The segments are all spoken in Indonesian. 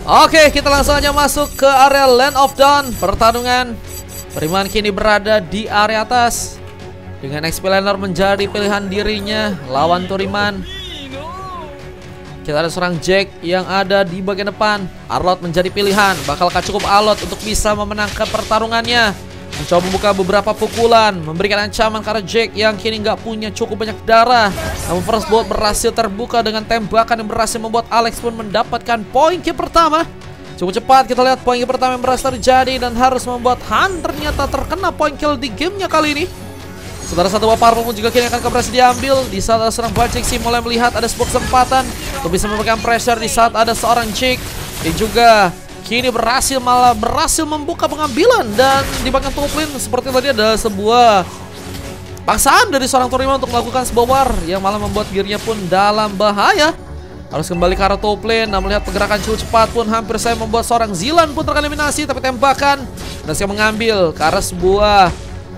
Oke, kita langsung aja masuk ke area Land of Dawn. Pertarungan Turiman kini berada di area atas dengan Explainer menjadi pilihan dirinya lawan Turiman. Kita ada seorang Jack yang ada di bagian depan. Arlot menjadi pilihan. Bakalkah cukup Arlot untuk bisa memenangkan pertarungannya? Mencoba membuka beberapa pukulan, memberikan ancaman karena Jack yang kini nggak punya cukup banyak darah. Namun First Blood berhasil terbuka dengan tembakan yang berhasil membuat Alex pun mendapatkan poin kill pertama. Cukup cepat kita lihat poin kill pertama yang berhasil terjadi dan harus membuat Han ternyata terkena poin kill di gamenya kali ini. Sementara satu buah Purple pun juga kini akan berhasil diambil. Di saat ada seorang Bajik sih mulai melihat ada sebuah kesempatan untuk bisa memberikan pressure di saat ada seorang Jack. Dan juga kini berhasil membuka pengambilan. Dan di bagian top lane seperti tadi ada sebuah paksaan dari seorang Turiman untuk melakukan sebuah war yang malah membuat dirinya pun dalam bahaya. Harus kembali ke arah top lane. Nah, melihat pergerakan cukup cepat pun hampir saya membuat seorang Zilan pun tereliminasi. Tapi tembakan dan saya mengambil ke arah sebuah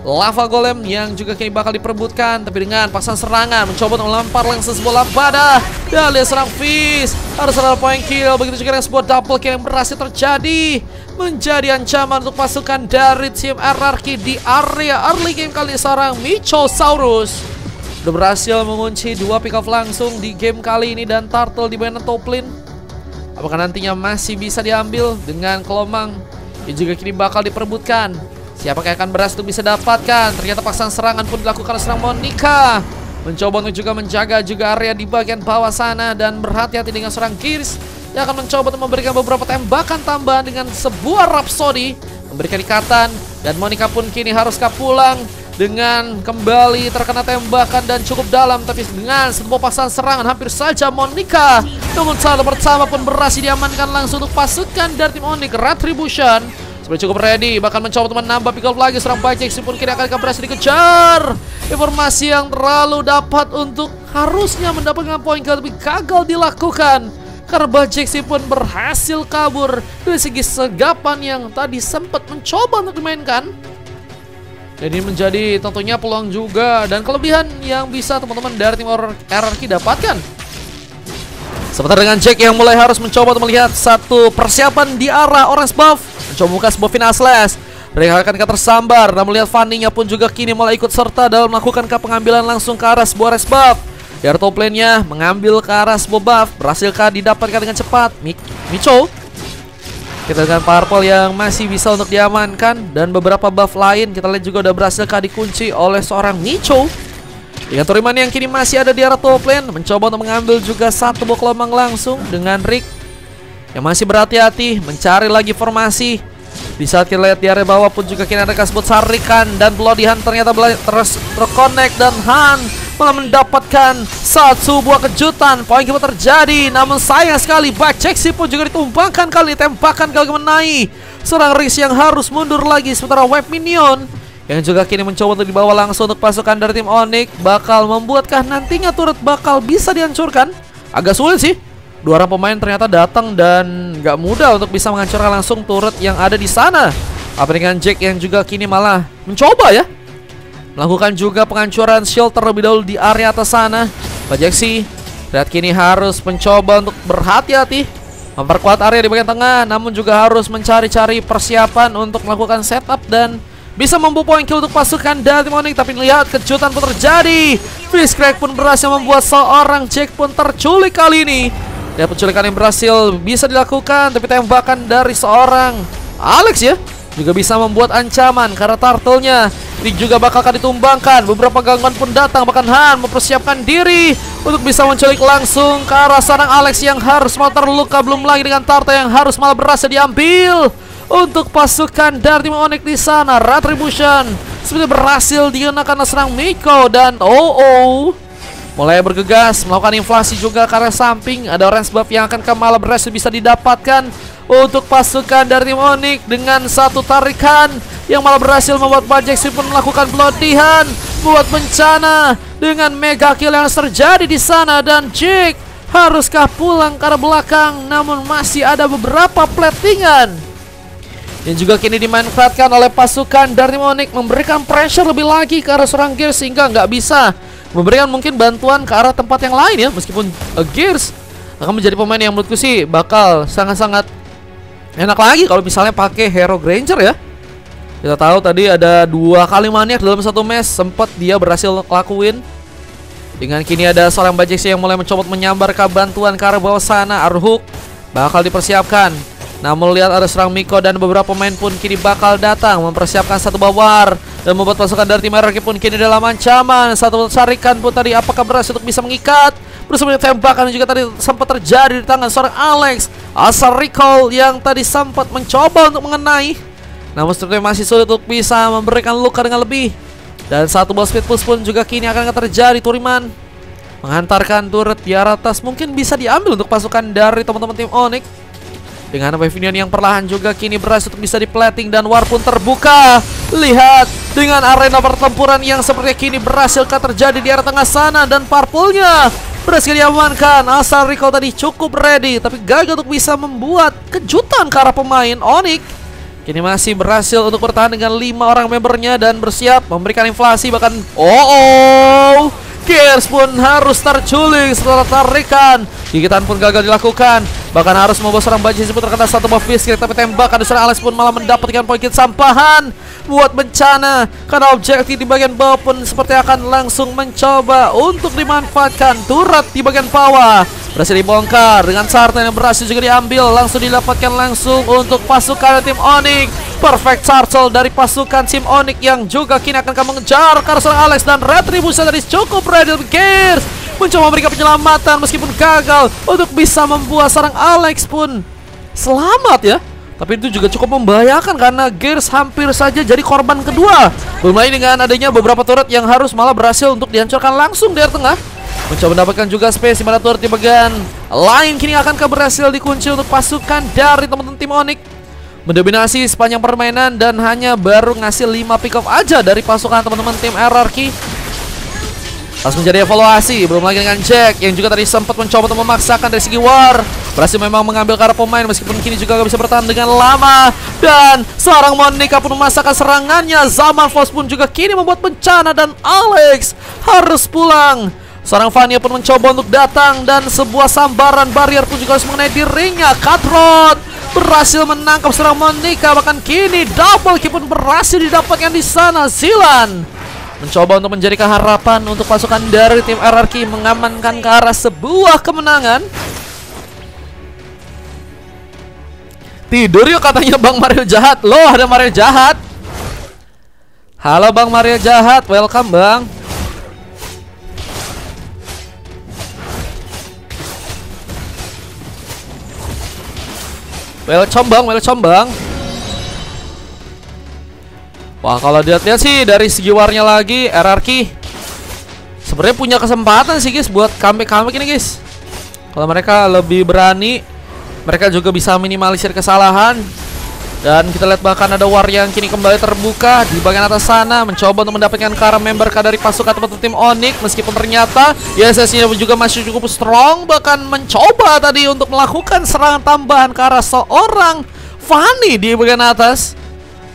lava golem yang juga kini bakal diperebutkan. Tapi dengan paksaan serangan mencoba untuk melempar langsung sebuah lampada. Dan lihat serang Fizz, harus ada poin kill. Begitu juga dengan sebuah double kill yang berhasil terjadi, menjadi ancaman untuk pasukan dari tim RRQ di area early game kali. Seorang Michosaurus sudah berhasil mengunci 2 pick off langsung di game kali ini. Dan Turtle di bagian top lane, apakah nantinya masih bisa diambil dengan Kelomang yang juga kini bakal diperebutkan? Siapakah yang akan berhasil untuk bisa dapatkan? Ternyata paksaan serangan pun dilakukan oleh serang Monica. Mencoba untuk juga menjaga juga area di bagian bawah sana. Dan berhati-hati dengan serang Gears yang akan mencoba untuk memberikan beberapa tembakan tambahan dengan sebuah Rhapsody, memberikan ikatan. Dan Monica pun kini haruskah pulang dengan kembali terkena tembakan dan cukup dalam. Tapi dengan sebuah paksaan serangan hampir saja Monica, namun salah pertama pun berhasil diamankan langsung untuk pasukan dari tim Onyx. Retribution sudah cukup ready, bahkan mencoba untuk menambah pick up lagi. Serang Bajek pun kini akan berhasil dikejar. Informasi yang terlalu dapat untuk harusnya mendapatkan poin kill, tapi gagal dilakukan karena Bajek pun berhasil kabur dari segi segapan yang tadi sempat mencoba untuk dimainkan. Jadi menjadi tentunya peluang juga dan kelebihan yang bisa teman-teman dari tim RRQ dapatkan. Sementara dengan Jack yang mulai harus mencoba untuk melihat satu persiapan di arah orange buff, mencoba membuka sebuah final slash. Mereka akan tersambar. Dan melihat Fanny-nya pun juga kini mulai ikut serta dalam melakukan pengambilan langsung ke arah sebuah orange buff. Di arah top lane-nya mengambil ke arah sebuah buff. Berhasilkah didapatkan dengan cepat? Micho. Kita dengan Purple yang masih bisa untuk diamankan. Dan beberapa buff lain kita lihat juga udah berhasilkah dikunci oleh seorang Micho. Dengan Turiman yang kini masih ada di arah top lane, mencoba untuk mengambil juga satu buah Kelomang langsung dengan Rick yang masih berhati-hati mencari lagi formasi. Di saat kita lihat di area bawah pun juga kini ada kasbut Sarikan dan Bloody Han ternyata terus terconnect. Dan Han malah mendapatkan satu buah kejutan. Poin kill terjadi, namun sayang sekali Bajek pun juga ditumpangkan kali. Tembakan kali mengenai seorang Rick yang harus mundur lagi. Sementara web minion yang juga kini mencoba untuk dibawa langsung untuk pasukan dari tim Onyx, bakal membuatkah nantinya turret bakal bisa dihancurkan? Agak sulit sih. Dua orang pemain ternyata datang dan nggak mudah untuk bisa menghancurkan langsung turret yang ada di sana. Apa dengan Jack yang juga kini malah mencoba ya melakukan juga penghancuran shield terlebih dahulu di area atas sana. Bajek lihat kini harus mencoba untuk berhati-hati memperkuat area di bagian tengah, namun juga harus mencari-cari persiapan untuk melakukan setup dan bisa membawa poin kill untuk pasukan dari tim Onyx. Tapi lihat kejutan pun terjadi. Fizz Crack pun berhasil membuat seorang Jack pun terculik kali ini. Dan penculikan yang berhasil bisa dilakukan, tapi tembakan dari seorang Alex ya juga bisa membuat ancaman karena turtle-nya Rick juga bakal akan ditumbangkan. Beberapa gangguan pun datang, bahkan Han mempersiapkan diri untuk bisa menculik langsung ke arah seorang Alex yang harus malah terluka. Belum lagi dengan turtle yang harus malah berhasil diambil untuk pasukan dari tim Onyx di sana. Retribution seperti berhasil digunakan serang Miko dan mulai bergegas melakukan inflasi juga karena samping ada orange buff yang akan malah berhasil bisa didapatkan untuk pasukan dari tim Onyx dengan satu tarikan yang malah berhasil membuat Bajek pun melakukan pelodihan, buat bencana dengan mega kill yang terjadi di sana. Dan Jack haruskah pulang ke arah belakang, namun masih ada beberapa platingan yang juga kini dimanfaatkan oleh pasukan dari Onyx, memberikan pressure lebih lagi ke arah seorang Gears sehingga nggak bisa memberikan mungkin bantuan ke arah tempat yang lain ya. Meskipun Gears akan menjadi pemain yang menurutku sih bakal sangat-sangat Enak lagi kalau misalnya pakai Hero Granger ya. Kita tahu tadi ada 2 kali maniak dalam satu match, sempat dia berhasil lakuin. Dengan kini ada seorang Bajeksi yang mulai mencoba menyambar bantuan ke arah bawah sana. Arhuk bakal dipersiapkan. Namun lihat ada serang Miko dan beberapa pemain pun kini bakal datang mempersiapkan satu bawar dan membuat pasukan dari tim RRQ pun kini dalam ancaman. Satu Sarikan pun tadi apakah berhasil untuk bisa mengikat? Bersama tembakan juga tadi sempat terjadi di tangan seorang Alex. Asal recall yang tadi sempat mencoba untuk mengenai, namun sepertinya masih sulit untuk bisa memberikan luka dengan lebih. Dan satu ball speed push pun juga kini akan terjadi. Turiman menghantarkan turret di arah atas, mungkin bisa diambil untuk pasukan dari teman-teman tim Onyx. Dengan Pavilion yang perlahan juga kini berhasil untuk bisa diplating dan war pun terbuka. Lihat dengan arena pertempuran yang sepertinya kini berhasil terjadi di arah tengah sana. Dan Purple-nya berhasil diamankan. Asal recall tadi cukup ready, tapi gagal untuk bisa membuat kejutan ke arah pemain Onyx. Kini masih berhasil untuk bertahan dengan 5 orang membernya dan bersiap memberikan inflasi. Bahkan Gears pun harus terculik setelah tarikan. Gigitan pun gagal dilakukan. Bahkan harus membawa seorang Bajeksi pun terkena satu buff fiskir, tapi tembakan dari seorang Alex pun malah mendapatkan poin sampahan. Buat bencana karena objektif di bagian bawah pun seperti akan langsung mencoba untuk dimanfaatkan. Turret di bagian bawah berhasil dibongkar dengan sartan yang berhasil juga diambil. Langsung didapatkan langsung untuk pasukan tim Onyx. Perfect turtle dari pasukan tim Onyx yang juga kini akan mengejar karena seorang Alex. Dan retribusi tadi cukup ready. Gears mencoba memberikan penyelamatan meskipun gagal untuk bisa membuat seorang Alex pun selamat ya. Tapi itu juga cukup membahayakan karena Gears hampir saja jadi korban kedua. Belum lagi dengan adanya beberapa turret yang harus malah berhasil untuk dihancurkan langsung di tengah. Mencoba mendapatkan juga space di mana turret di bagian lain kini akan berhasil dikunci untuk pasukan dari teman-teman tim Onyx. Mendominasi sepanjang permainan dan hanya baru ngasih 5 pick off aja dari pasukan teman-teman tim RRQ. Harus menjadi evaluasi. Belum lagi dengan Jack yang juga tadi sempat mencoba untuk memaksakan dari segi war. Berhasil memang mengambil ke arah pemain meskipun kini juga gak bisa bertahan dengan lama. Dan seorang Monica pun memasakkan serangannya. Zaman Force pun juga kini membuat bencana dan Alex harus pulang. Seorang Vania pun mencoba untuk datang dan sebuah sambaran barrier pun juga harus mengenai dirinya. Cutthroat berhasil menangkap seorang Monica. Bahkan kini double kill pun berhasil didapatkan di sana. Zilan mencoba untuk menjadikan harapan untuk pasukan dari tim RRQ mengamankan ke arah sebuah kemenangan. Tidur yuk katanya Bang Mario jahat. Loh ada Mario jahat. Halo Bang Mario jahat, welcome Bang. Welcome Bang. Wah kalau dilihat-lihat sih dari segi warnya lagi RRQ sebenarnya punya kesempatan sih guys buat comeback ini guys. Kalau mereka lebih berani, mereka juga bisa minimalisir kesalahan. Dan kita lihat bahkan ada war yang kini kembali terbuka di bagian atas sana, mencoba untuk mendapatkan ke arah member dari pasukan teman-teman tim Onyx. Meskipun ternyata ISS-nya juga masih cukup strong, bahkan mencoba tadi untuk melakukan serangan tambahan ke arah seorang Fanny di bagian atas.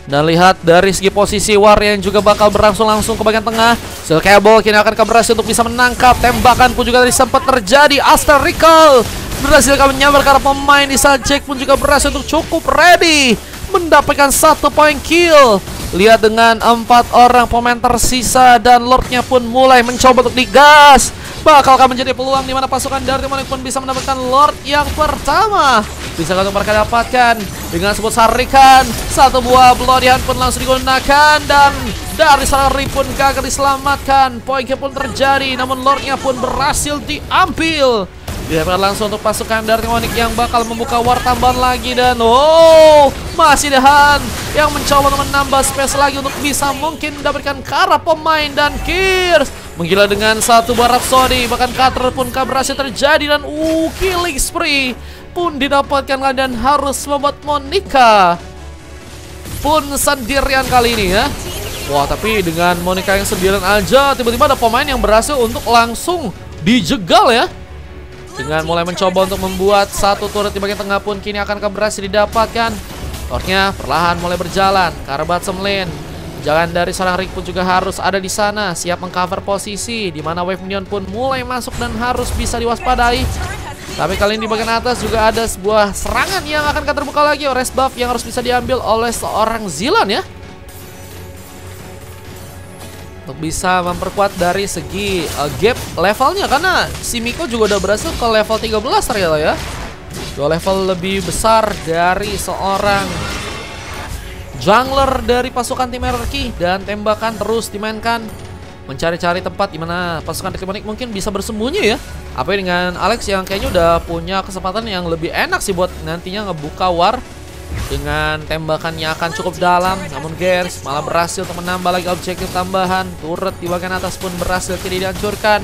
Dan lihat dari segi posisi war yang juga bakal berangsur langsung ke bagian tengah. Silkable kini akan berhasil untuk bisa menangkap. Tembakan pun juga tadi sempat terjadi. Aster Recall berhasil menyambar ke arah pemain. Di saat Jack pun juga berhasil untuk cukup ready mendapatkan 1 poin kill. Lihat dengan 4 orang pemain tersisa dan Lordnya pun mulai mencoba untuk digas. Bakal akan menjadi peluang di mana pasukan dari tim Onyx pun bisa mendapatkan Lord yang pertama. Bisa untuk mereka dapatkan dengan sebut sarikan. Satu buah Bloody Hand pun langsung digunakan. Dan dari seorang Rip pun gagal diselamatkan. Poinnya pun terjadi, namun Lordnya pun berhasil diambil. Dihadapkan langsung untuk pasukan dari tim Onyx yang bakal membuka war tambahan lagi. Dan masih Dehan yang mencoba untuk menambah space lagi untuk bisa mungkin mendapatkan ke arah pemain. Dan Gears menggila dengan satu barak Sodi. Bahkan Cutter pun berhasil terjadi. Dan killing spree pun didapatkan dan harus membuat Monica pun sendirian kali ini ya. Wah tapi dengan Monica yang sendirian aja tiba-tiba ada pemain yang berhasil untuk langsung dijegal ya. Dengan mulai mencoba untuk membuat satu turret di bagian tengah pun kini akan berhasil didapatkan. Tornya perlahan mulai berjalan ke arah bottom lane. Jalan dari seorang Rick pun juga harus ada di sana, siap mengcover posisi di mana wave minion pun mulai masuk dan harus bisa diwaspadai. Tapi kali ini di bagian atas juga ada sebuah serangan yang akan terbuka lagi. Rest buff yang harus bisa diambil oleh seorang Zilan ya, untuk bisa memperkuat dari segi gap levelnya. Karena si Miko juga udah berhasil ke level 13 ternyata ya. 2 level lebih besar dari seorang jungler dari pasukan tim hierarki. Dan tembakan terus dimainkan, mencari-cari tempat di mana pasukan Demonic mungkin bisa bersembunyi ya. Apa dengan Alex yang kayaknya udah punya kesempatan yang lebih enak sih buat nantinya ngebuka war dengan tembakan yang akan cukup dalam. Namun Gears malah berhasil untuk menambah lagi objektif tambahan. Turret di bagian atas pun berhasil tidak dihancurkan.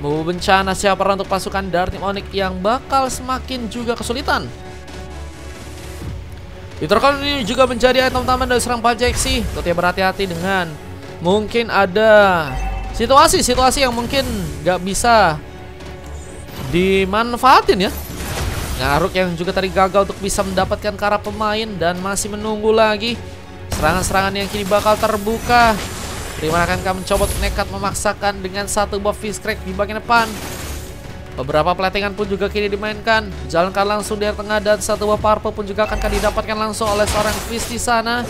Mau bencana siapa untuk pasukan dari tim Onyx yang bakal semakin juga kesulitan. Fitur ini juga menjadi item utama dari serang Pajeksi. Tetap berhati-hati dengan mungkin ada situasi-situasi yang mungkin gak bisa dimanfaatin ya. Ngaruk yang juga tadi gagal untuk bisa mendapatkan ke arah pemain dan masih menunggu lagi serangan-serangan yang kini bakal terbuka. Terima akankah mencoba untuk nekat memaksakan dengan satu buff Fist Crack di bagian depan. Beberapa platingan pun juga kini dimainkan, jalankan langsung dari tengah, dan satu buah purple pun juga akan didapatkan langsung oleh seorang Fist di sana.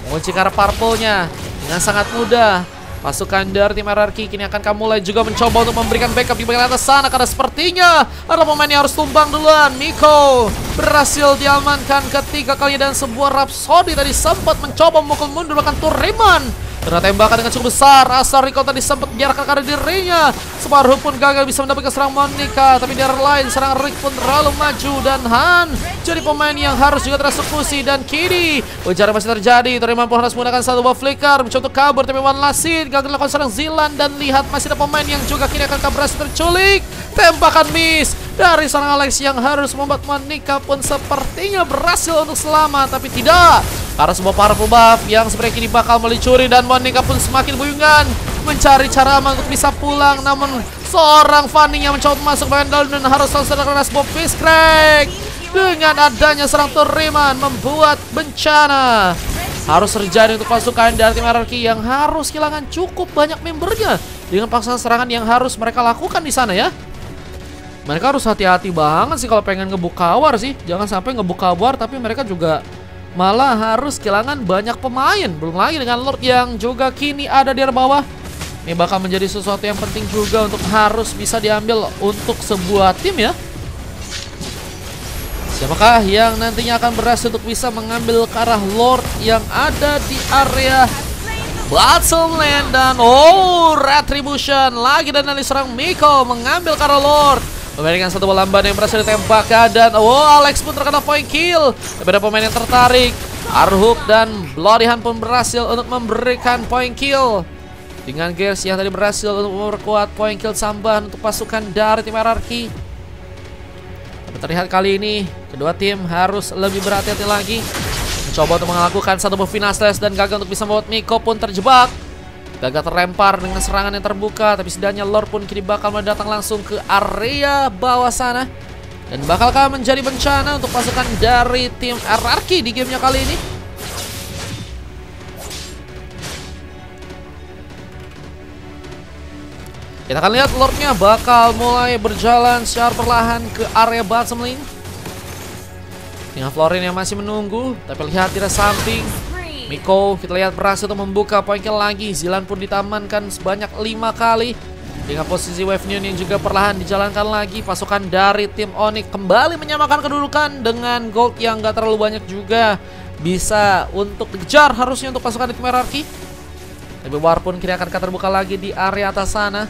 Mengunci ke arah purple-nya dengan sangat mudah. Pasukan dari tim hierarki kini akan mulai juga mencoba untuk memberikan backup di bagian atas sana, karena sepertinya ada pemain yang harus tumbang duluan. Miko berhasil diamankan ketiga kalinya, dan sebuah Rhapsody tadi sempat mencoba memukul mundur bahkan Turiman. Karena tembakan dengan cukup besar, asal Rico tadi sempat biarkan ke arah dirinya. Separuh pun gagal bisa mendapatkan serang Monica. Tapi di arah lain serang Rick pun terlalu maju, dan Han jadi pemain yang harus juga tereksekusi. Dan kini ujar masih terjadi. Turiman pun harus menggunakan satu buah flicker mencoba untuk kabur, tapi One Last Hit gagal dilakukan serang Zilan. Dan lihat masih ada pemain yang juga kini akan berhasil terculik. Tembakan miss dari seorang Alex yang harus membuat Monica pun sepertinya berhasil untuk selamat, tapi tidak. Karena sebuah powerful buff yang sebenarnya kini bakal melicuri, dan Monica pun semakin buyungan mencari cara aman untuk bisa pulang. Namun seorang Fanny yang mencoba masuk bagian dalam dan harus langsung terkena sebuah Fist Crack. Dengan adanya serang Turiman membuat bencana harus terjadi untuk pasukan dari tim hierarki yang harus kehilangan cukup banyak membernya dengan paksaan serangan yang harus mereka lakukan di sana ya. Mereka harus hati-hati banget sih kalau pengen ngebuka war sih. Jangan sampai ngebuka war tapi mereka juga malah harus kehilangan banyak pemain. Belum lagi dengan Lord yang juga kini ada di bawah. Ini bakal menjadi sesuatu yang penting juga untuk harus bisa diambil untuk sebuah tim ya. Siapakah yang nantinya akan berhasil untuk bisa mengambil ke arah Lord yang ada di area Bloodstone? Dan Retribution lagi, dan dari serang Miko mengambil ke arah Lord. Memberikan satu bola lamban yang berhasil ditembakkan, dan Alex pun terkena point kill. Tapi ada pemain yang tertarik. Arhuk dan Bloody Hand pun berhasil untuk memberikan point kill. Dengan Gears yang tadi berhasil untuk memperkuat point kill tambahan untuk pasukan dari tim hierarki. Tapi terlihat kali ini kedua tim harus lebih berhati-hati lagi. Mencoba untuk melakukan satu buff final slash dan gagal untuk bisa membuat Miko pun terjebak. Gagal terlempar dengan serangan yang terbuka, tapi setidaknya Lord pun kini bakal mendatang langsung ke area bawah sana. Dan bakalkah menjadi bencana untuk pasukan dari tim hierarki di gamenya kali ini? Kita akan lihat Lordnya bakal mulai berjalan secara perlahan ke area bottom lane. Dengan Florin yang masih menunggu, tapi lihat tidak samping. Miko kita lihat berhasil untuk membuka point kill lagi. Zilan pun ditamankan sebanyak 5 kali. Dengan posisi Wave Neon yang juga perlahan dijalankan lagi. Pasukan dari tim Onyx kembali menyamakan kedudukan dengan gold yang gak terlalu banyak juga bisa untuk dikejar harusnya untuk pasukan tim hierarki. Tapi war pun kini akan terbuka lagi di area atas sana.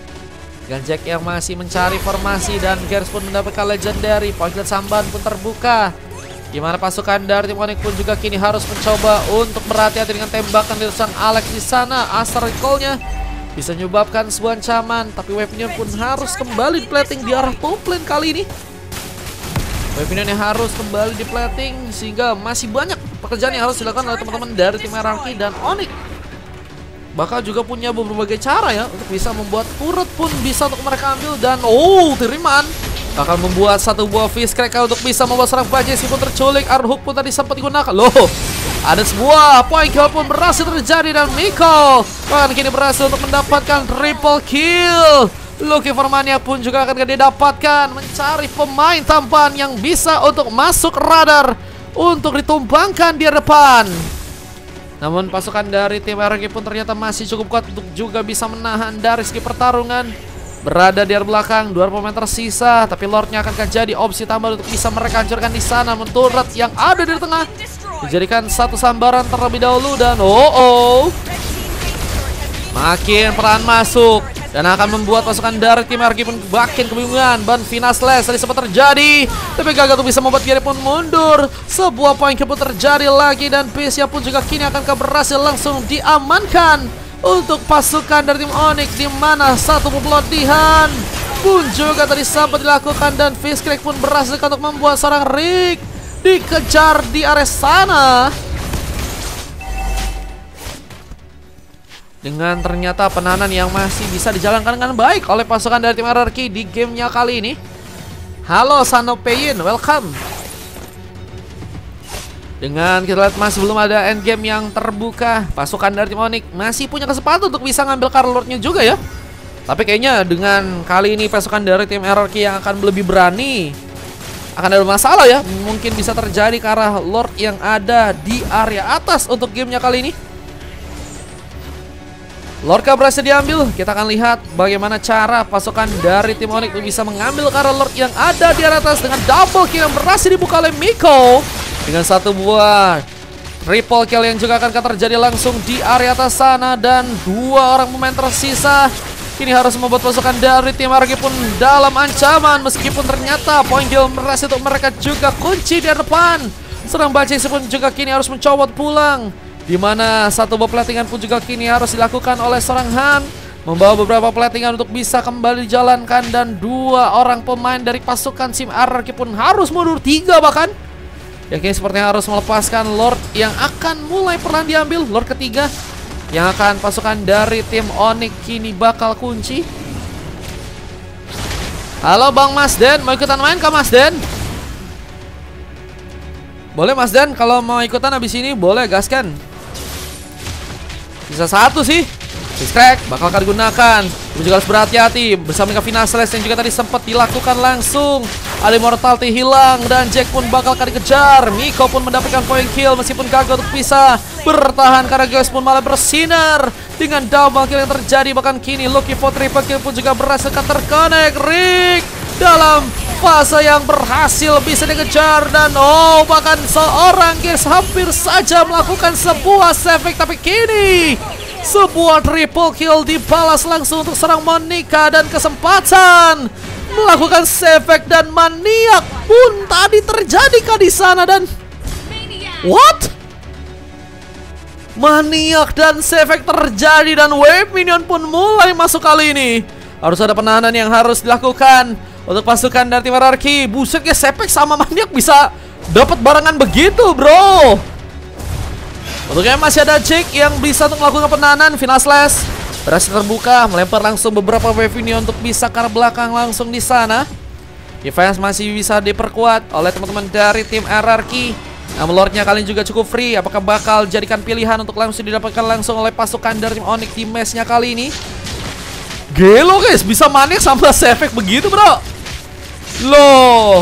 Dengan Jack yang masih mencari formasi, dan Gears pun mendapatkan legendary. Point kill samban pun terbuka. Gimana pasukan dari tim Onyx pun juga kini harus mencoba untuk berhati-hati dengan tembakan dari sang Alex di sana. Asar recall-nya bisa menyebabkan sebuah ancaman, tapi weaponnya pun harus kembali di plating di arah top lane kali ini. Weaponnya harus kembali di plating sehingga masih banyak pekerjaan yang harus dilakukan oleh teman-teman dari tim hierarki, dan Onyx bakal juga punya berbagai cara ya untuk bisa membuat turret pun bisa untuk mereka ambil. Dan Turiman akan membuat satu buah Fist Crack untuk bisa membuat serang Pajeksi pun terculik. Arhuk pun tadi sempat digunakan. Ada sebuah point kill pun berhasil terjadi, dan Miko bahkan kini berhasil untuk mendapatkan triple kill. Lucky Formania pun juga akan didapatkan, mencari pemain tampan yang bisa untuk masuk radar untuk ditumbangkan di depan. Namun pasukan dari tim RRQ pun ternyata masih cukup kuat untuk juga bisa menahan dari segi pertarungan. Berada di belakang, 2 pemain tersisa, tapi Lordnya akan jadi opsi tambah untuk bisa mereka hancurkan di sana. Menturut yang ada di tengah, dijadikan satu sambaran terlebih dahulu dan makin peran masuk dan akan membuat pasukan dari tim RRQ pun makin kebingungan. Ban Finasles tadi sempat terjadi, tapi gagal untuk bisa membuat Gary pun mundur. Sebuah poin pun terjadi lagi dan base-nya pun juga kini akan berhasil langsung diamankan untuk pasukan dari tim Onyx, di mana satu pelatihan pun juga tadi sempat dilakukan dan Fishcrack pun berhasil untuk membuat seorang Rick dikejar di area sana. Dengan ternyata penahanan yang masih bisa dijalankan dengan baik oleh pasukan dari tim RRQ di gamenya kali ini. Halo Sanopeyin, welcome. Dengan kita lihat masih belum ada endgame yang terbuka, pasukan dari tim Onyx masih punya kesempatan untuk bisa ngambil card Lordnya juga ya. Tapi kayaknya dengan kali ini pasukan dari tim RRQ yang akan lebih berani, akan ada masalah ya. Mungkin bisa terjadi ke arah Lord yang ada di area atas untuk gamenya kali ini. Lordkah berhasil diambil. Kita akan lihat bagaimana cara pasukan dari tim Onyx bisa mengambil ke arah Lord yang ada di atas dengan double kill yang berhasil dibuka oleh Miko. Dengan satu buah triple kill yang juga akan terjadi langsung di area atas sana. Dan 2 orang pemain tersisa kini harus membuat pasukan dari tim RRQ pun dalam ancaman. Meskipun ternyata poin kill berhasil untuk mereka juga kunci di depan. Serang Bajeng pun juga kini harus mencobot pulang, di mana satu buah platingan pun juga kini harus dilakukan oleh seorang Han, membawa beberapa platingan untuk bisa kembali dijalankan. Dan 2 orang pemain dari pasukan tim RRQ pun harus mundur, 3 bahkan. Ya kini sepertinya harus melepaskan Lord yang akan mulai perlahan diambil. Lord ketiga yang akan pasukan dari tim Onyx kini bakal kunci. Halo Bang Mas Den, mau ikutan main kah Mas Den? Boleh Mas Den, kalau mau ikutan habis ini boleh, gaskan. Bisa 1 sih. Fishcrack bakal akan digunakan. Tapi juga harus berhati-hati bersama dengan Finasles yang juga tadi sempat dilakukan langsung. Ali Mortality hilang dan Jack pun bakal akan dikejar. Miko pun mendapatkan poin kill meskipun gagal untuk bisa bertahan karena guys pun malah bersinar dengan double kill yang terjadi. Bahkan kini Lucky for triple kill pun juga berhasil terkonek. Rick dalam fase yang berhasil bisa dikejar dan bahkan seorang guys hampir saja melakukan sebuah save, tapi kini sebuah triple kill dibalas langsung untuk serang Monica dan kesempatan melakukan save dan maniak pun tadi terjadi di sana. Dan what? Maniak dan save terjadi dan wave minion pun mulai masuk kali ini. Harus ada penahanan yang harus dilakukan untuk pasukan dari tim RRQ. Buset ya, Sepek sama Maniak bisa dapat barengan begitu bro. Untuknya masih ada Jake yang bisa untuk melakukan penahanan. Finasles berhasil terbuka, melempar langsung beberapa wave ini untuk bisa ke arah belakang langsung di sana. Defense masih bisa diperkuat oleh teman-teman dari tim RRQ. Namun Lordnya kali ini juga cukup free. Apakah bakal jadikan pilihan untuk langsung didapatkan langsung oleh pasukan dari tim Onyx di matchnya kali ini? Gelo guys, bisa Maniak sama Sepek begitu bro. Loh.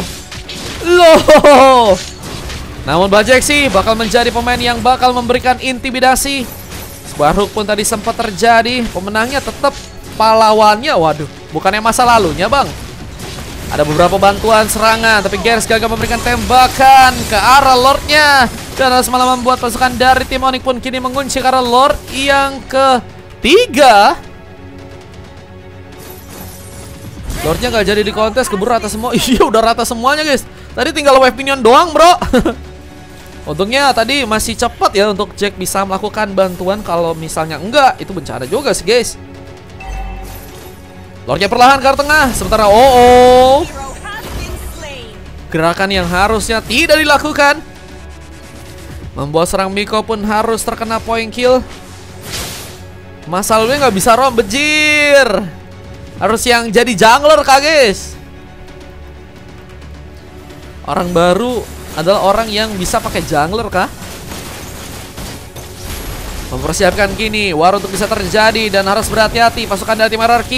Namun Bajek sih bakal menjadi pemain yang bakal memberikan intimidasi. Sebuah hook pun tadi sempat terjadi. Pemenangnya tetap pahlawannya. Waduh, bukannya masa lalunya bang. Ada beberapa bantuan serangan, tapi Gears gagal memberikan tembakan ke arah Lordnya. Dan harus malah membuat pasukan dari tim Onyx pun kini mengunci ke arah Lord yang ketiga. Lordnya nggak jadi di kontes, keburu rata semua. Iya udah rata semuanya guys. Tadi tinggal wave minion doang bro. Untungnya tadi masih cepat ya untuk Jack bisa melakukan bantuan. Kalau misalnya enggak, itu bencana juga sih guys. Lordnya perlahan ke arah tengah. Sementara gerakan yang harusnya tidak dilakukan membuat serang Miko pun harus terkena point kill. Masalahnya nggak bisa rom, bejir. Harus yang jadi jungler kah guys. Orang baru adalah orang yang bisa pakai jungler kah? mempersiapkan kini war untuk bisa terjadi dan harus berhati-hati pasukan dari tim RRQ.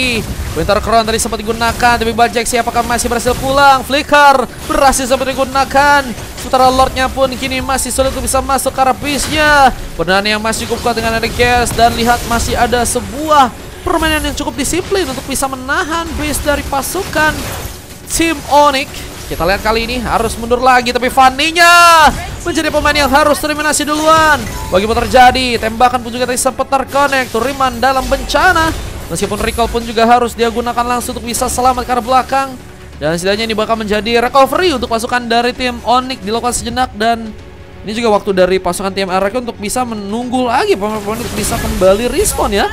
Winter Crown tadi sempat digunakan, tapi Bajeksi apakah masih berhasil pulang? Flicker berhasil sempat digunakan. Sementara Lordnya pun kini masih sulit untuk bisa masuk ke arah base-nya. Pertahanan yang masih cukup kuat dengan ada Gears, dan lihat masih ada sebuah permainan yang cukup disiplin untuk bisa menahan base dari pasukan tim Onyx. Kita lihat kali ini harus mundur lagi, tapi Fanny-nya menjadi pemain yang harus terminasi duluan. Bagaimana terjadi? Tembakan pun juga tadi sempat terkonek. Turiman dalam bencana. Meskipun recall pun juga harus dia gunakan langsung untuk bisa selamat ke arah belakang. Dan setidaknya ini bakal menjadi recovery untuk pasukan dari tim Onyx dilakukan sejenak. Dan ini juga waktu dari pasukan tim RRQ untuk bisa menunggu lagi pemain-pemain untuk bisa kembali respawn ya.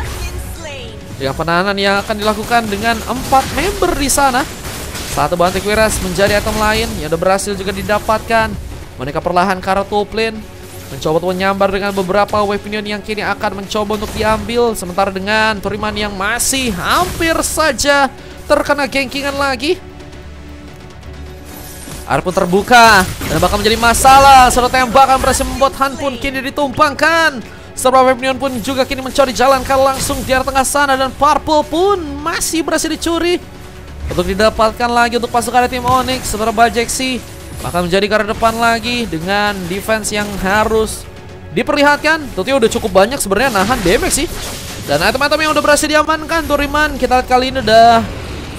Dengan penahanan yang akan dilakukan dengan 4 member di sana. Satu buah antivirus menjadi item lain yang sudah berhasil juga didapatkan. Monica perlahan ke arah top lane, mencoba untuk menyambar dengan beberapa wave minion yang kini akan mencoba untuk diambil. Sementara dengan Turiman yang masih hampir saja terkena gankingan lagi. Area pun terbuka dan bakal menjadi masalah. Setelah tembakan berhasil membuat Han pun kini ditumpangkan. Serta wave minion pun juga kini mencuri jalankan langsung di arah tengah sana. Dan Purple pun masih berhasil dicuri untuk didapatkan lagi untuk pasukan tim Onyx. Sementara Bajeksi akan menjadi ke arah depan lagi dengan defense yang harus diperlihatkan. Tentunya udah cukup banyak sebenarnya nahan damage sih. Dan item-item yang udah berhasil diamankan Turiman, kita lihat kali ini udah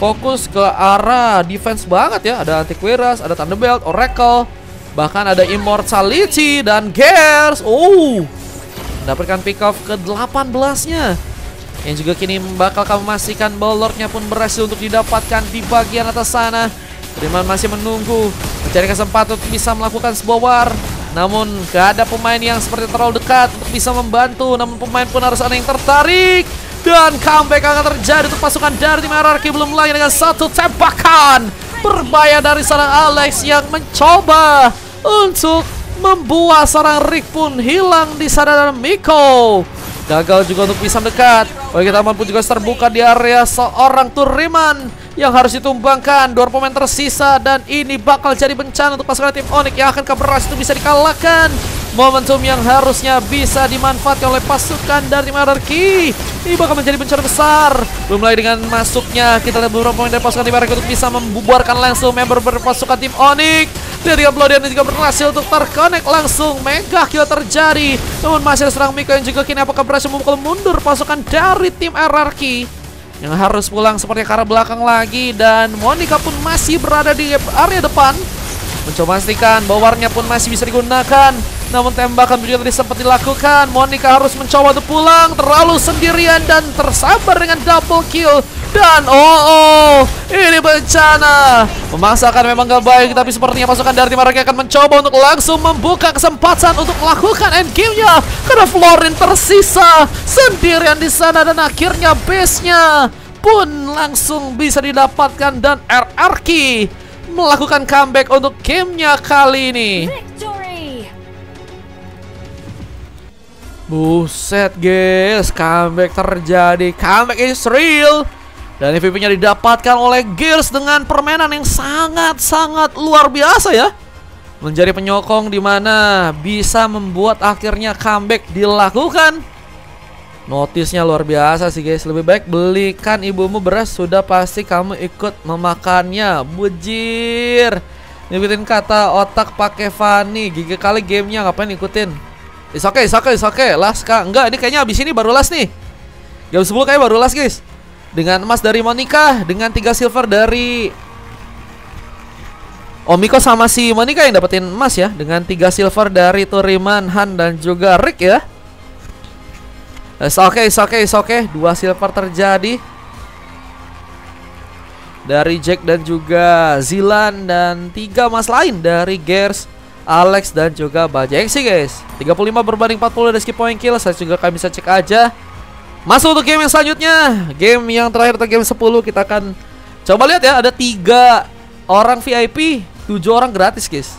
fokus ke arah defense banget ya. Ada Antivirus, ada Thunderbolt, Oracle, bahkan ada Immortality dan Gears. Mendapatkan pick off ke 18-nya. Yang juga kini bakal memastikan bahwa Lordnya pun berhasil untuk didapatkan di bagian atas sana. Turiman masih menunggu, mencari kesempatan untuk bisa melakukan sebuah war. Namun gak ada pemain yang seperti terlalu dekat untuk bisa membantu. Namun pemain pun harus ada yang tertarik. Dan comeback akan terjadi untuk pasukan dari tim RRQ. Belum lagi dengan satu tembakan berbahaya dari seorang Alex yang mencoba untuk membuat seorang Rick pun hilang di sana. Dan Miko gagal juga untuk bisa mendekat. Bagi taman pun juga terbuka di area seorang Turiman yang harus ditumbangkan. 2 pemain tersisa dan ini bakal jadi bencana untuk pasukan tim Onyx yang akan berhasil itu bisa dikalahkan. Momentum yang harusnya bisa dimanfaatkan oleh pasukan dari tim RRQ. Ini bakal menjadi bencana besar. Belum lagi dengan masuknya kita lihat beberapa pemain dari pasukan tim RRQ untuk bisa membubarkan langsung member pasukan tim Onyx. Dia 3 bloodian juga berhasil untuk terkonek langsung. Mega kill terjadi. Namun masih ada serang Miko yang juga kini apakah berhasil memukul mundur pasukan dari tim RRQ yang harus pulang seperti ke arah belakang lagi. Dan Monica pun masih berada di area depan, mencoba memastikan bahwa warnya pun masih bisa digunakan. Namun tembakan juga tadi sempat dilakukan. Monica harus mencoba untuk pulang, terlalu sendirian dan tersabar dengan double kill. Dan ini bencana. Memaksakan memang gak baik, tapi sepertinya pasukan dari tim RRQ akan mencoba untuk langsung membuka kesempatan untuk melakukan endgame-nya. Karena Florin tersisa sendirian di sana dan akhirnya base-nya pun langsung bisa didapatkan. Dan RRQ melakukan comeback untuk gamenya kali ini. Buset guys, comeback terjadi. Comeback is real. Dan MVP-nya didapatkan oleh Gears dengan permainan yang sangat-sangat luar biasa ya. Menjadi penyokong di mana bisa membuat akhirnya comeback dilakukan. Notisnya luar biasa sih guys. Lebih baik belikan ibumu beras, sudah pasti kamu ikut memakannya. Bujir. Ngikutin kata otak pakai Fanny. Gigi kali gamenya ngapain ikutin. It's okay. Last kak. Enggak, ini kayaknya abis ini baru last nih. Game 10 kayak baru last guys. Dengan emas dari Monica, dengan 3 silver dari Miko sama si Monica yang dapetin emas ya. Dengan 3 silver dari Turiman, Han dan juga Rick ya. It's okay. 2 silver terjadi dari Jack dan juga Zilan. Dan 3 emas lain dari Gears, Alex dan juga Bajeksi guys. 35 berbanding 40 dari skill point kill. Saya juga kalian bisa cek aja. Masuk untuk game yang selanjutnya. Game yang terakhir atau game 10. Kita akan coba lihat ya. Ada 3 orang VIP, 7 orang gratis guys.